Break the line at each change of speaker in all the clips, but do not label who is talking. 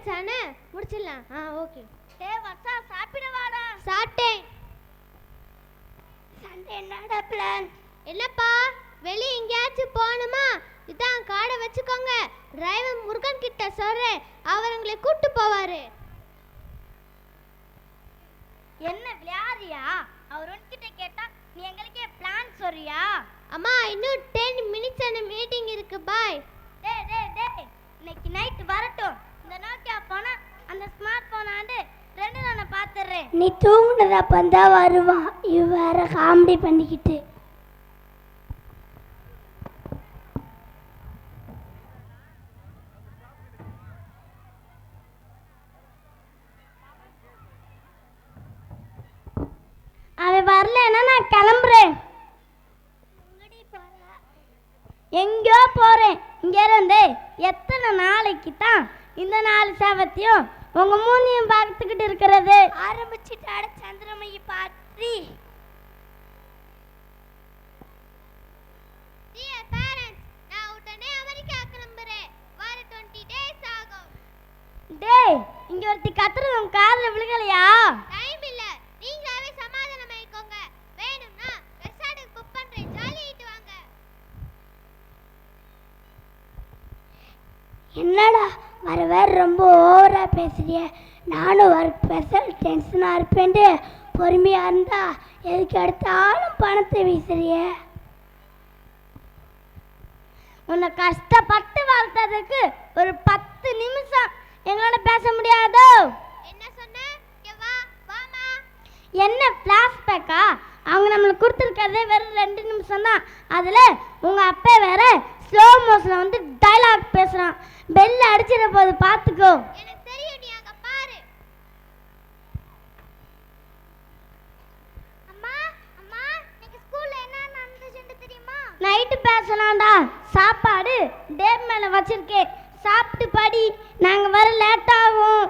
முடிச்சானே முடிச்சிடலாம். ஓகே.
வர்ஷா சாப்பிட வாடா.
சாப்பிட்டேன்.
சண்டே என்னடா பிளான்?
என்னப்பா வெளியே எங்கேயாச்சும் போகணுமா? இதான் காடை வச்சுக்கோங்க. டிரைவர் முருகன் கிட்ட சொல்றேன், அவர் உங்களை கூட்டு போவாரு.
என்ன விளையாடியா? அவர் உன்கிட்ட கேட்டா நீ எங்களுக்கே பிளான் சொல்றியா?
அம்மா இன்னும் 10 மினிட்ஸ் அந்த மீட்டிங் இருக்கு. பாய்.
டேய் இன்னைக்கு நைட் வரட்டும். இந்த நோக்கியா போனா அந்த ஸ்மார்ட் போன் ஆண்டு ரெண்டு நானே பாத்துறேன்.
நீ தூங்குனதப்ப தான் வருவான். இவ வேற காமெடி பண்ணிக்கிட்டு.
அவன் வரலன்னா நான் கிளம்புறேன். எங்கேயோ போறேன். இங்க இருந்து எத்தனை நாளைக்கு தான் இந்த 4 சேவத்தையும் உங்க மூணையும் பார்த்துக்கிட்டு இருக்கிறது?
ஆரம்பிச்சுட்டாட சந்திரமயி பாட்டி.
டியர் பேரண்ட்ஸ், நான் உடனே அமெரிக்கா கிளம்புறேன். வர 20 டேஸ் ஆகும்.
டேய் இங்க ஒருத்தி கத்துறது உன் காதுல விழுகலையா?
டைம் இல்ல, நீங்களாவே சமாதானம் ஆயிக்கோங்க. வேணும்னா ரெசார்ட்டுக்கு புக் பண்றேன், ஜாலி ஆயிட்டு வாங்க.
என்னடா வர வேற ரொம்ப ஓவரா பேசுறிய? நானும் ஒரு ஸ்பெஷல் டென்ஷனாக இருப்பேன்ட்டு பொறுமையாக இருந்தா எதுக்கு எடுத்தாலும் பணத்தை வீசுறிய?
உன்னை கஷ்டப்பட்டு வளர்த்ததுக்கு ஒரு 10 நிமிஷம் எங்களோட பேச முடியாதோ?
என்ன சொன்ன? இங்க வா, வாமா.
என்ன ஃப்ளாஷ்பேக்கா? அவங்க நம்மளுக்கு கொடுத்துருக்கிறதே வெறும் 2 நிமிஷம் தான். அதில் உங்கள் அப்பா வேற ஸ்லோ மோஷனில் வந்து டைலாக் பேசுகிறான். பெல் அடிச்சிட போது பார்த்துக்கோ.
எனக்கு தெரியும், நீ அங்க பாரு. அம்மா அம்மா, இன்னைக்கு ஸ்கூல்ல என்ன நடந்துச்சுன்னு தெரியுமா?
நைட்டு பேசலாம்டா. சாப்பாடு டேப் மேலே வச்சிருக்கேன், சாப்பிட்டு படி. நாங்கள் வர லேட் ஆகும்.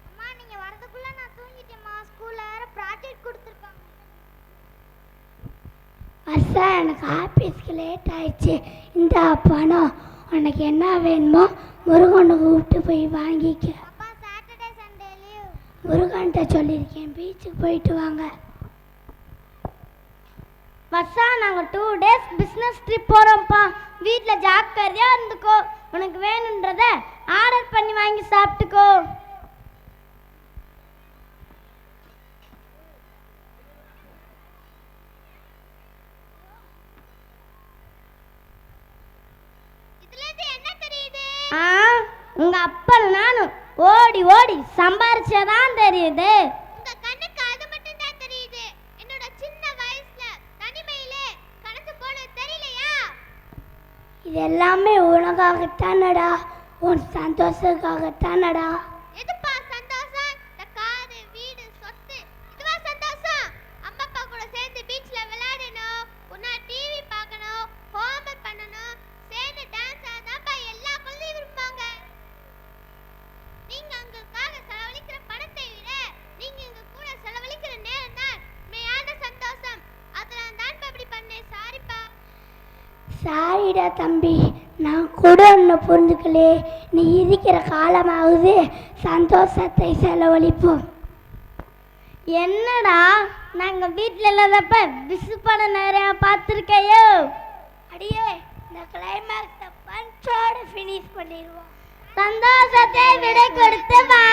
அம்மா நீங்க வரதுக்குள்ள நான் தூங்கிட்டேம்மா. ஸ்கூல்ல வேற ப்ராஜெக்ட் கொடுத்துருக்காங்க.
வர்ஷா எனக்கு ஆஃபீஸ்க்கு லேட் ஆயிடுச்சு. இந்த பணம் உனக்கு என்ன வேணுமோ முருகனை கூப்பிட்டு போய் வாங்கிக்க.
அப்பா சாட்டர்டே சண்டே லீவ்.
முருகன்கிட்ட சொல்லியிருக்கேன், பீச்சுக்கு போயிட்டு வாங்க.
வர்ஷா நாங்கள் 2 டேஸ் பிஸ்னஸ் ட்ரிப் போகிறோம்ப்பா. வீட்டில் ஜாக்கிரதையாக இருந்துக்கோ. உனக்கு வேணுன்றத ஆர்டர் பண்ணி வாங்கி சாப்பிட்டுக்கோ.
இதுல இருந்து என்ன தெரியுது?
உங்க அப்பன் நானும் ஓடி ஓடி சம்பாரிச்சதான் தெரியுது.
உங்க கண்ணுக்கு அது மட்டும் தான் தெரியுது. என்னோட சின்ன வயசுல தனிமையிலே கணக்கு போனது தெரியலையா?
இது எல்லாமே உனக்காகத்தானடா, உன் சந்தோஷத்துக்காகத்தானடா.
எதுப்பா சந்தோஷம்? இந்த காரு, வீடு, சொத்து, இதுவா சந்தோஷம்? அம்மா அப்பா கூட சேர்ந்து பீச்ல விளையாடணும், உன்னா டிவி பார்க்கணும், ஹோம்வொர்க் பண்ணணும், சேர்ந்து டான்ஸ் ஆடாப்பா எல்லா குழந்தையும் விரும்புவாங்க. நீங்க உங்களுக்காக செலவழிக்கிற பணத்தை விட நீங்க எங்க கூட செலவழிக்கிற நேரம் தான் உண்மையான சந்தோஷம். அதனால தான் இப்படி பண்ணேன். சாரிப்பா.
சாரிடா தம்பி, நான் கூட ஒன்று புரிஞ்சுக்கலே. நீ இருக்கிற காலமாகுது, சந்தோஷத்தை செலவழிப்போம்.
என்னடா நாங்கள் வீட்டில் இல்லாதப்ப பிசு படம் நிறையா பார்த்துருக்கையோ?
அடியே இந்த கிளைமேக்ஸை பஞ்சோட ஃபினிஷ் பண்ணிடுவோம்.
சந்தோஷத்தை விடை கொடுத்து வா.